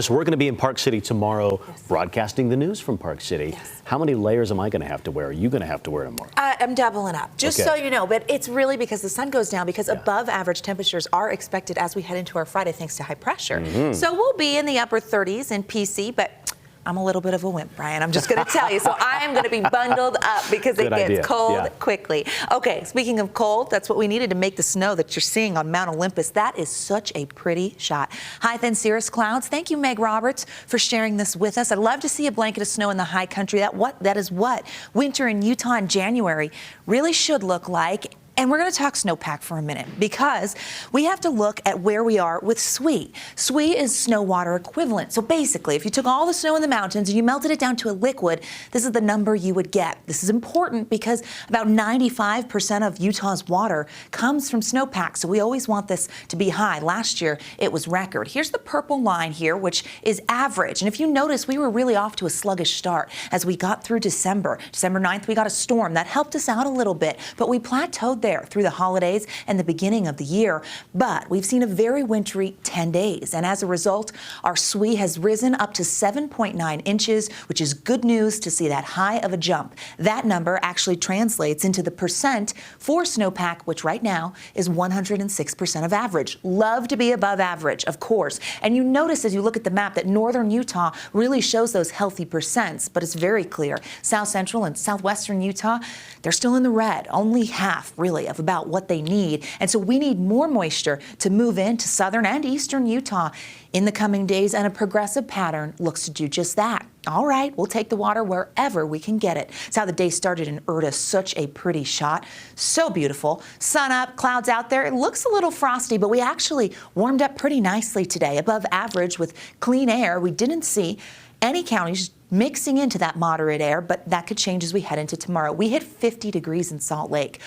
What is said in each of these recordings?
So we're going to be in Park City tomorrow, broadcasting the news from Park City. How many layers am I going to have to wear? Are you going to have to wear tomorrow? I'm doubling up, just so you know. But it's really because the sun goes down, because above average temperatures are expected as we head into our Friday thanks to high pressure. So we'll be in the upper 30s in PC, but I'm a little bit of a wimp, Brian. I'm just going to tell you. So I am going to be bundled up because it gets cold quickly. Okay, speaking of cold, that's what we needed to make the snow that you're seeing on Mount Olympus. That is such a pretty shot. High thin cirrus clouds. Thank you, Meg Roberts, for sharing this with us. I'd love to see a blanket of snow in the high country. That is what winter in Utah in January really should look like. And we're going to talk snowpack for a minute, because we have to look at where we are with SWE. SWE is snow water equivalent. So basically, if you took all the snow in the mountains and you melted it down to a liquid, this is the number you would get. This is important because about 95% of Utah's water comes from snowpack. So we always want this to be high. Last year, it was record. Here's the purple line here, which is average. And if you notice, we were really off to a sluggish start as we got through December. December 9th, we got a storm. That helped us out a little bit, but we plateaued there through the holidays and the beginning of the year. But we've seen a very wintry 10 days. And as a result, our SWE has risen up to 7.9 inches, which is good news to see that high of a jump. That number actually translates into the percent for snowpack, which right now is 106% of average. Love to be above average, of course. And you notice as you look at the map that northern Utah really shows those healthy percents, but it's very clear. South central and southwestern Utah, they're still in the red, only half really of about what they need. And so we need more moisture to move into southern and eastern Utah in the coming days, and a progressive pattern looks to do just that. All right, we'll take the water wherever we can get it. It's how the day started in Urta. Such a pretty shot. So beautiful. Sun up, clouds out there. It looks a little frosty, but we actually warmed up pretty nicely today, above average with clean air. We didn't see any counties mixing into that moderate air, but that could change as we head into tomorrow. We hit 50 degrees in Salt Lake.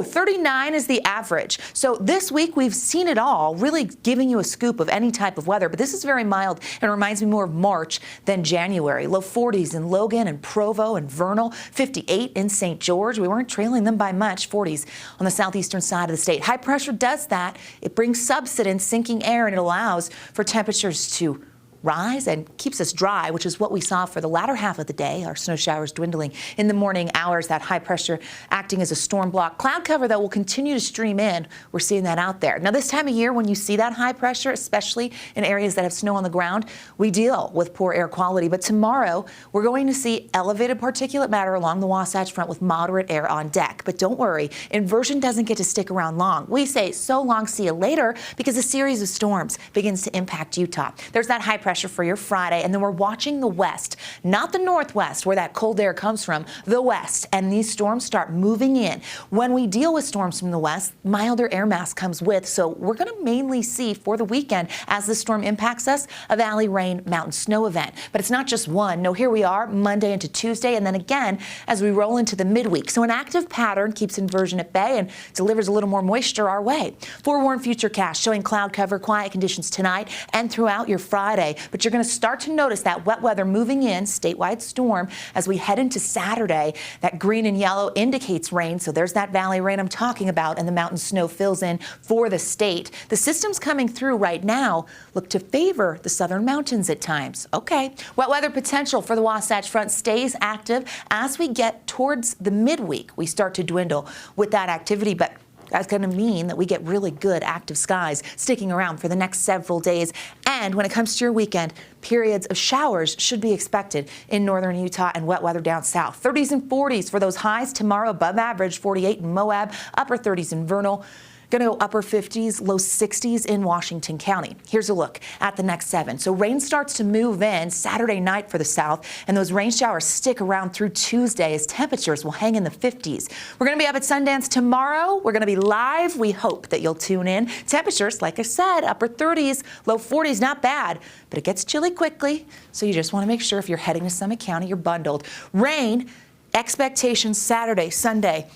39 is the average. So this week we've seen it all, really giving you a scoop of any type of weather, but this is very mild and reminds me more of March than January. Low 40s in Logan and Provo and Vernal, 58 in St. George. We weren't trailing them by much, 40s on the southeastern side of the state. High pressure does that. It brings subsidence, sinking air, and it allows for temperatures to rise and keeps us dry, which is what we saw for the latter half of the day. Our snow showers dwindling in the morning hours, that high pressure acting as a storm block. Cloud cover, though, will continue to stream in. We're seeing that out there. Now, this time of year, when you see that high pressure, especially in areas that have snow on the ground, we deal with poor air quality. But tomorrow, we're going to see elevated particulate matter along the Wasatch Front with moderate air on deck. But don't worry, inversion doesn't get to stick around long. We say so long, see you later, because a series of storms begins to impact Utah. There's that high pressure for your Friday, and then we're watching the west, not the northwest where that cold air comes from, the west, and these storms start moving in. When we deal with storms from the west, milder air mass comes with, so we're going to mainly see for the weekend, as the storm impacts us, a valley rain mountain snow event. But it's not just one. No, here we are Monday into Tuesday, and then again as we roll into the midweek. So an active pattern keeps inversion at bay and delivers a little more moisture our way. Forewarned futurecast showing cloud cover, quiet conditions tonight and throughout your Friday. But you're going to start to notice that wet weather moving in, statewide storm, as we head into Saturday. That green and yellow indicates rain, so there's that valley rain I'm talking about, and the mountain snow fills in for the state. The systems coming through right now look to favor the southern mountains at times. Okay, wet weather potential for the Wasatch Front stays active as we get towards the midweek. We start to dwindle with that activity, but that's going to mean that we get really good active skies sticking around for the next several days. And when it comes to your weekend, periods of showers should be expected in northern Utah and wet weather down south. 30s and 40s for those highs tomorrow, above average, 48 in Moab, upper 30s in Vernal. Going to go upper 50s, low 60s in Washington County. Here's a look at the next 7. So rain starts to move in Saturday night for the south, and those rain showers stick around through Tuesday as temperatures will hang in the 50s. We're going to be up at Sundance tomorrow. We're going to be live. We hope that you'll tune in. Temperatures, like I said, upper 30s, low 40s, not bad, but it gets chilly quickly. So you just want to make sure if you're heading to Summit County, you're bundled. Rain expectations Saturday, Sunday,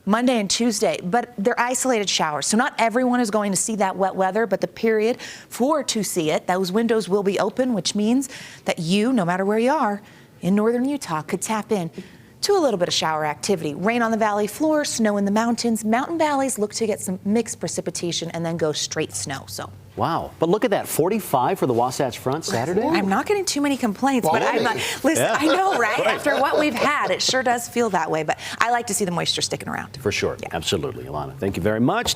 Monday and Tuesday, but they're isolated showers. So not everyone is going to see that wet weather, but the period to see it, those windows will be open, which means that you, no matter where you are in northern Utah, could tap in to a little bit of shower activity. Rain on the valley floor, snow in the mountains. Mountain valleys look to get some mixed precipitation and then go straight snow. So Wow. But look at that, 45 for the Wasatch Front Saturday? I'm not getting too many complaints, but I'm not. Listen, I know, right? After what we've had, it sure does feel that way. But I like to see the moisture sticking around. For sure. Yeah. Absolutely. Ilana, thank you very much.